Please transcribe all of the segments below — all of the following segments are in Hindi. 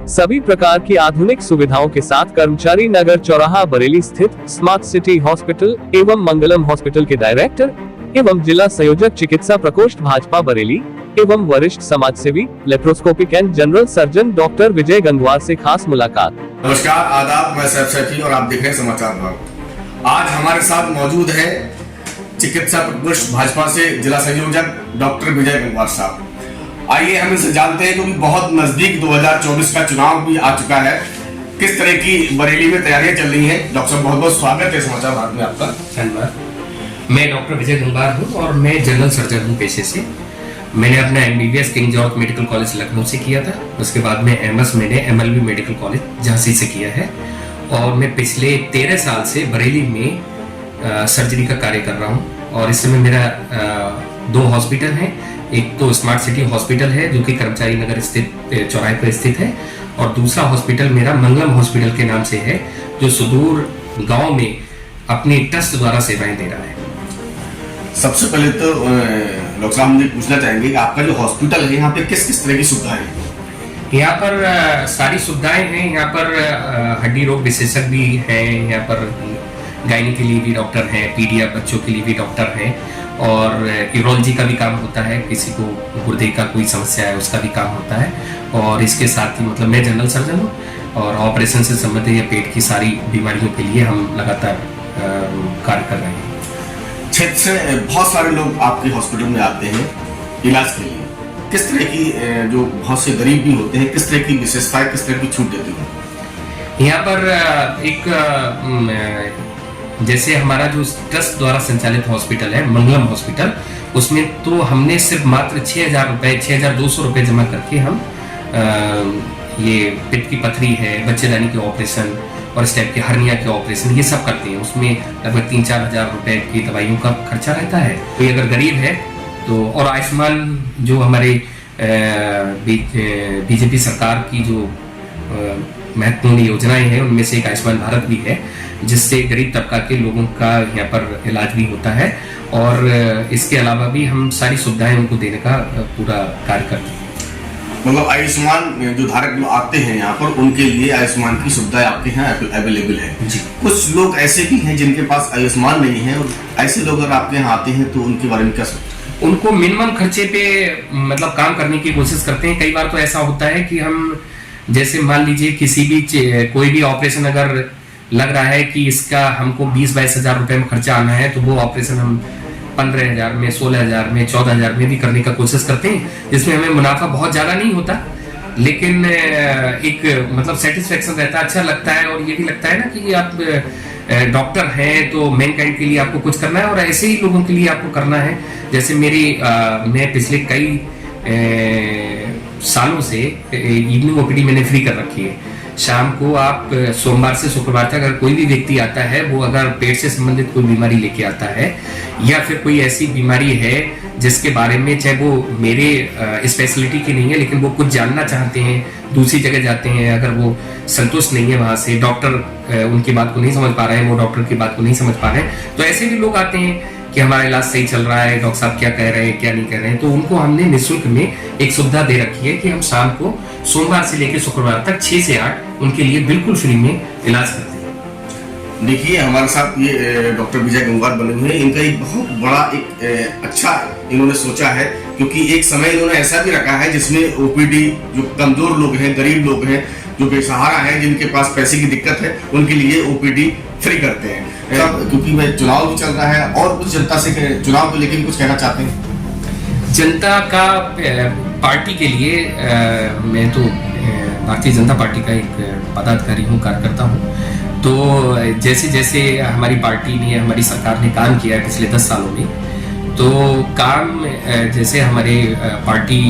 सभी प्रकार की आधुनिक सुविधाओं के साथ कर्मचारी नगर चौराहा बरेली स्थित स्मार्ट सिटी हॉस्पिटल एवं मंगलम हॉस्पिटल के डायरेक्टर एवं जिला संयोजक चिकित्सा प्रकोष्ठ भाजपा बरेली एवं वरिष्ठ समाजसेवी laparoscopic and general surgeon doctor Vijay Gangwar से खास मुलाकात। नमस्कार, आदाब, मैं सैफ सैफी और आप देख रहे हैं समाचार भाग। आज हमारे साथ मौजूद है चिकित्सा प्रकोष्ठ भाजपा से जिला संयोजक डॉक्टर विजय गंगवार साहब। आइए हम इनसे जानते हैं, क्योंकि बहुत नजदीक 2024 का चुनाव भी आ चुका है, किस तरह की बरेली में तैयारियां चल रही हैं। डॉक्टर साहब, बहुत बहुत स्वागत है समाचार भाग में आपका। धन्यवाद। मैं डॉक्टर विजय गंगवार हूँ और मैं जनरल सर्जन हूँ पेशे से। मैंने अपना MBBS king George medical college Lucknow से किया था। उसके बाद में MS मैंने MLB मेडिकल कॉलेज झांसी से किया है और मैं पिछले 13 साल से बरेली में सर्जरी का कार्य कर रहा हूँ। और इस समय मेरा 2 हॉस्पिटल हैं। एक तो स्मार्ट सिटी हॉस्पिटल है जो कि कर्मचारी नगर स्थित चौराहे पर स्थित है, और दूसरा हॉस्पिटल मेरा मंगलम हॉस्पिटल के नाम से है, जो सुदूर गांव में अपने ट्रस्ट द्वारा सेवाएं दे रहा है। सबसे पहले तो डॉक्टर साहब मुझे पूछना चाहेंगे कि आपका जो हॉस्पिटल है यहाँ पे किस किस तरह की सुविधाएं हैं? यहाँ पर सारी सुविधाएं हैं। यहाँ पर हड्डी रोग विशेषज्ञ भी हैं, यहाँ पर गायनी के लिए भी डॉक्टर हैं, पीडिया बच्चों के लिए भी डॉक्टर हैं, और यूरोलॉजी का भी काम होता है, किसी को गुर्दे का कोई समस्या है उसका भी काम होता है। और इसके साथ ही मतलब मैं जनरल सर्जन हूँ और ऑपरेशन से संबंधित या पेट की सारी बीमारियों के लिए हम लगातार कार्य कर रहे हैं। क्षेत्र से बहुत सारे लोग आपके हॉस्पिटल में आते हैं इलाज के लिए। किस तरह की जो बहुत से गरीब भी होते हैं, किस तरह की विशेषताएं, किस तरह की छूट देती हैं? यहाँ पर एक जैसे हमारा जो ट्रस्ट द्वारा संचालित हॉस्पिटल है मंगलम हॉस्पिटल, उसमें तो हमने सिर्फ मात्र 6,000 रुपए 6,200 रुपए जमा करके हम ये पेट की पथरी है, बच्चेदानी के ऑपरेशन और इस टाइप के हर्निया के ऑपरेशन ये सब करते हैं। उसमें लगभग 3-4 हजार रुपए की दवाइयों का खर्चा रहता है। कोई अगर गरीब है तो, और आयुष्मान जो हमारे बीजेपी सरकार की जो महत्वपूर्ण योजनाएं हैं उनमें से एक आयुष्मान भारत भी है, जिससे गरीब तबका के लोगों का यहाँ पर इलाज भी होता है। और इसके अलावा भी हम सारी सुविधाएं उनको देने का पूरा कार्य करते हैं। मतलब आयुष्मान जो धारक आते हैं यहाँ पर, उनके लिए आयुष्मान की सुविधाएं आपके यहाँ अवेलेबल है जी। कुछ लोग ऐसे भी हैं जिनके पास आयुष्मान नहीं है, और ऐसे लोग अगर आपके यहाँ आते हैं तो उनके बारे में क्या सोचते हैं? उनको मिनिमम खर्चे पे मतलब काम करने की कोशिश करते हैं। कई बार तो ऐसा होता है कि हम जैसे मान लीजिए किसी भी कोई भी ऑपरेशन अगर लग रहा है कि इसका हमको 20-22 हजार रुपए में खर्चा आना है, तो वो ऑपरेशन हम 15,000 में, 16,000 में, 14,000 में भी करने का कोशिश करते हैं, जिसमें हमें मुनाफा बहुत ज्यादा नहीं होता, लेकिन एक मतलब सेटिस्फेक्शन रहता है, अच्छा लगता है। और ये भी लगता है ना कि आप डॉक्टर हैं तो मैनकाइंड के लिए आपको कुछ करना है, और ऐसे ही लोगों के लिए आपको करना है। जैसे मैं पिछले कई सालों से इवनिंग OPD मैंने फ्री कर रखी है। शाम को आप सोमवार से शुक्रवार तक अगर कोई भी व्यक्ति आता है, वो अगर पेट से संबंधित कोई बीमारी लेके आता है या फिर कोई ऐसी बीमारी है जिसके बारे में चाहे वो मेरे स्पेशलिटी की नहीं है, लेकिन वो कुछ जानना चाहते हैं, दूसरी जगह जाते हैं, अगर वो संतुष्ट नहीं है वहां से, डॉक्टर उनकी बात को नहीं समझ पा रहे हैं, वो डॉक्टर की बात को नहीं समझ पा रहे हैं, तो ऐसे भी लोग आते हैं कि हमारा इलाज सही चल रहा है, डॉक्टर साहब क्या कह रहे हैं, क्या नहीं कह रहे हैं। तो उनको हमने निःशुल्क में एक सुविधा दे रखी है कि हम शाम को सोमवार से लेकर शुक्रवार तक 6 से 8 उनके लिए बिल्कुल फ्री में इलाज करते हैं। देखिए, हमारे साथ ये डॉक्टर विजय गंगवार बने हुए हैं। इनका एक बहुत बड़ा एक अच्छा इन्होंने सोचा है, क्योंकि एक समय इन्होंने ऐसा भी रखा है जिसमें OPD जो कमजोर लोग हैं, गरीब लोग हैं, जो बेसहारा हैं, जिनके पास पैसे की दिक्कत है, उनके लिए OPD फ्री करते हैं। क्योंकि मैं चुनाव भी चल रहा है, और कुछ जनता से चुनाव को लेकर कुछ कहना चाहते हैं? जनता का पार्टी के लिए मैं तो भारतीय जनता पार्टी का एक पदाधिकारी हूँ, कार्यकर्ता हूँ। तो जैसे जैसे हमारी पार्टी ने, हमारी सरकार ने काम किया है पिछले 10 सालों में, तो काम जैसे हमारे पार्टी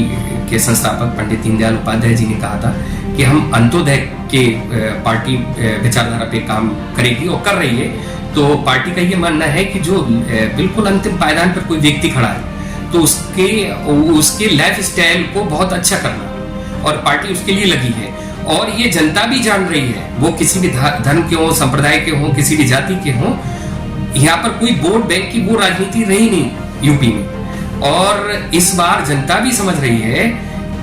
के संस्थापक पंडित दीनदयाल उपाध्याय जी ने कहा था कि हम अंत्योदय के पार्टी विचारधारा पे काम करेगी और कर रही है। तो पार्टी का ये मानना है कि जो बिल्कुल अंतिम पायदान पर कोई व्यक्ति खड़ा है, तो उसके लाइफ स्टाइल को बहुत अच्छा करना, और पार्टी उसके लिए लगी है। और ये जनता भी जान रही है, वो किसी भी धर्म के हो, संप्रदाय के हो, किसी भी जाति के हो, यहाँ पर कोई वोट बैंक की वो राजनीति रही नहीं यूपी में। और इस बार जनता भी समझ रही है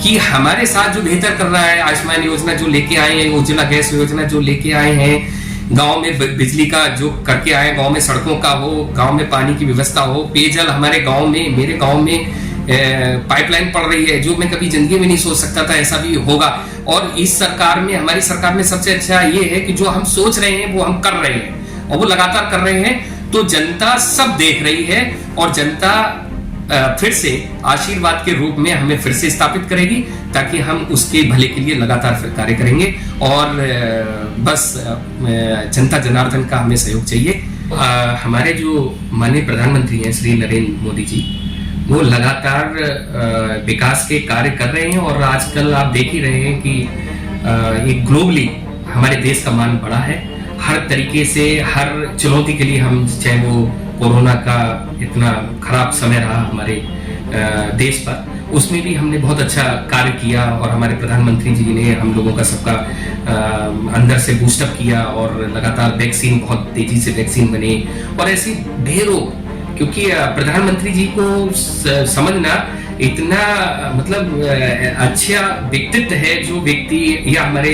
कि हमारे साथ जो बेहतर कर रहा है, आयुष्मान योजना जो लेके आए हैं, उज्ज्वला गैस योजना जो लेके आए हैं, गांव में बिजली का जो करके आए, गांव में सड़कों का हो, गांव में पानी की व्यवस्था हो, पेयजल हमारे गांव में, मेरे गांव में पाइपलाइन पड़ रही है, जो मैं कभी जिंदगी में नहीं सोच सकता था ऐसा भी होगा। और इस सरकार में, हमारी सरकार में सबसे अच्छा ये है कि जो हम सोच रहे हैं वो हम कर रहे हैं, और वो लगातार कर रहे हैं। तो जनता सब देख रही है, और जनता फिर से आशीर्वाद के रूप में हमें फिर से स्थापित करेगी, ताकि हम उसके भले के लिए लगातार फिर कार्य करेंगे। और बस जनता जनार्दन का हमें सहयोग चाहिए। हमारे जो माननीय प्रधानमंत्री हैं श्री नरेंद्र मोदी जी, वो लगातार विकास के कार्य कर रहे हैं। और आजकल आप देख ही रहे हैं कि एक ग्लोबली हमारे देश का मान बढ़ा है। हर तरीके से, हर चुनौती के लिए हम, चाहे वो कोरोना का इतना खराब समय रहा हमारे देश पर, उसमें भी हमने बहुत अच्छा कार्य किया। और हमारे प्रधानमंत्री जी ने हम लोगों का सबका अंदर से बूस्टअप किया, और लगातार वैक्सीन, बहुत तेजी से वैक्सीन बने, और ऐसी ढेरों, क्योंकि प्रधानमंत्री जी को समझना इतना मतलब अच्छा व्यक्तित्व है जो व्यक्ति, या हमारे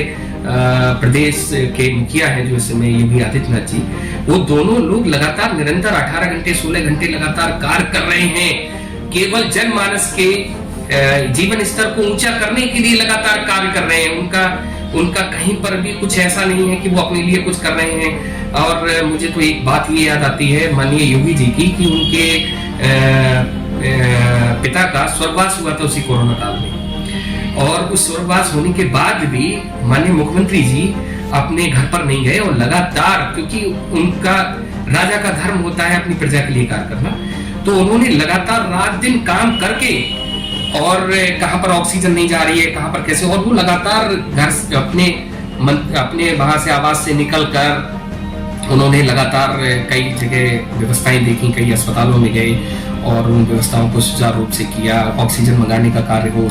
प्रदेश के मुखिया है जो इस समय योगी आदित्यनाथ जी, वो दोनों लोग लगातार निरंतर 18 घंटे 16 घंटे लगातार कार्य कर रहे हैं, केवल जनमानस के जीवन स्तर को ऊंचा करने के लिए लगातार कार्य कर रहे हैं। उनका कहीं पर भी कुछ ऐसा नहीं है कि वो अपने लिए कुछ कर रहे हैं। और मुझे तो एक बात ये याद आती है माननीय योगी जी की, कि उनके पिता का स्वर्गवास हुआ था उसी कोरोना काल में, और उस स्वर्गवास होने के बाद भी माननीय मुख्यमंत्री जी अपने घर पर नहीं गए, और लगातार, क्योंकि उनका राजा का धर्म होता है अपनी प्रजा के लिए कार्य करना, तो उन्होंने लगातार रात दिन काम करके, और कहां पर ऑक्सीजन नहीं जा रही है, कहां पर कैसे, और वो लगातार घर से अपने वहां से आवास से निकल कर उन्होंने लगातार कई जगह व्यवस्थाएं देखी, कई अस्पतालों में गए और उन व्यवस्थाओं को सुचारू रूप से किया। ऑक्सीजन मंगाने का कार्य हो,